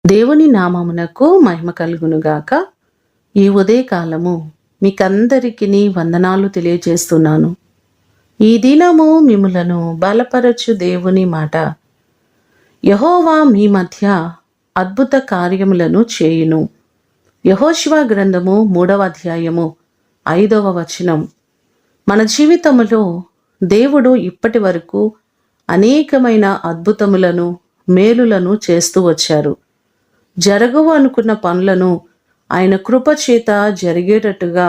దేవుని నామమునకు మహిమ కలుగునుగాక. ఈ ఉదయకాలము మీకందరికీ వందనాలు తెలియజేస్తున్నాను. ఈ దినము మిమ్ములను బలపరచు దేవుని మాట. యెహోవా మీ మధ్య అద్భుత కార్యములను చేయును. యెహోషువ గ్రంథము 3వ అధ్యాయము 5వ వచనం. మన జీవితములో దేవుడు ఇప్పటి వరకు అనేకమైన అద్భుతములను మేలులను చేస్తూ వచ్చారు. జరగవు అనుకున్న పనులను ఆయన కృప చేత జరిగేటట్టుగా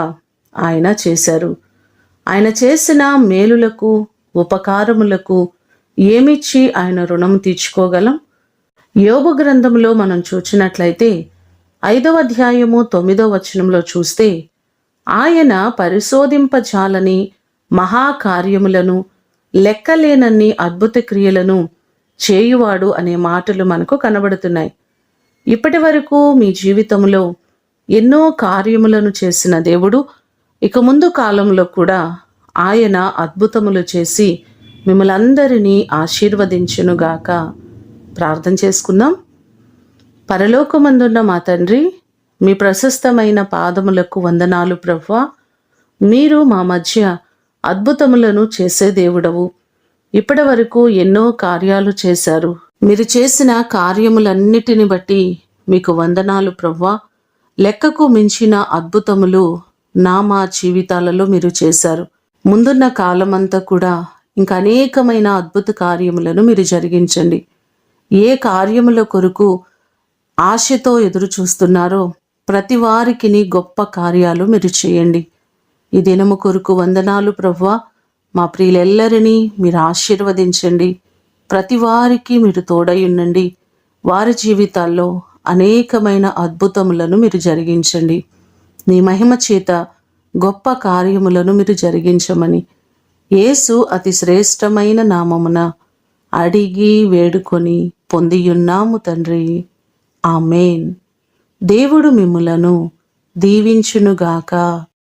ఆయన చేశారు. ఆయన చేసిన మేలులకు ఉపకారములకు ఏమిచ్చి ఆయన రుణం తీర్చుకోగలం? యోబు గ్రంథంలో మనం చూచినట్లయితే 5వ అధ్యాయము 9వ వచనంలో చూస్తే, ఆయన పరిశోధింపజాలని మహాకార్యములను లెక్కలేనన్ని అద్భుత క్రియలను చేయువాడు అనే మాటలు మనకు కనబడుతున్నాయి. ఇప్పటి వరకు మీ జీవితంలో ఎన్నో కార్యములను చేసిన దేవుడు ఇక ముందు కాలంలో కూడా ఆయన అద్భుతములు చేసి మిమ్మల్ని అందరినీ ఆశీర్వదించునుగాక. ప్రార్థన చేసుకుందాం. పరలోకమందున్న మా తండ్రి, మీ ప్రశస్తమైన పాదములకు వందనాలు ప్రభువా. మీరు మా మధ్య అద్భుతములను చేసే దేవుడవు. ఇప్పటి వరకు ఎన్నో కార్యాలు చేశారు. మీరు చేసిన కార్యములన్నిటిని బట్టి మీకు వందనాలు ప్రభువా. లెక్కకు మించిన అద్భుతములు మా జీవితాలలో మీరు చేశారు. ముందున్న కాలమంతా కూడా ఇంకా అనేకమైన అద్భుత కార్యములను మీరు జరిగించండి. ఏ కార్యముల కొరకు ఆశతో ఎదురు చూస్తున్నారో ప్రతి వారికి గొప్ప కార్యాలు మీరు చేయండి. ఈ దినము కొరకు వందనాలు ప్రభువా. మా ప్రియులెల్లరినీ మీరు ఆశీర్వదించండి. ప్రతి వారికి మీరు తోడై ఉండండి. వారి జీవితాల్లో అనేకమైన అద్భుతములను మీరు జరిగించండి. నీ మహిమ చేత గొప్ప కార్యములను మీరు జరిగించమని యేసు అతి శ్రేష్టమైన నామమున అడిగి వేడుకొని పొందియున్నాము తండ్రి. ఆమేన్. దేవుడు మిమ్ములను దీవించునుగాక.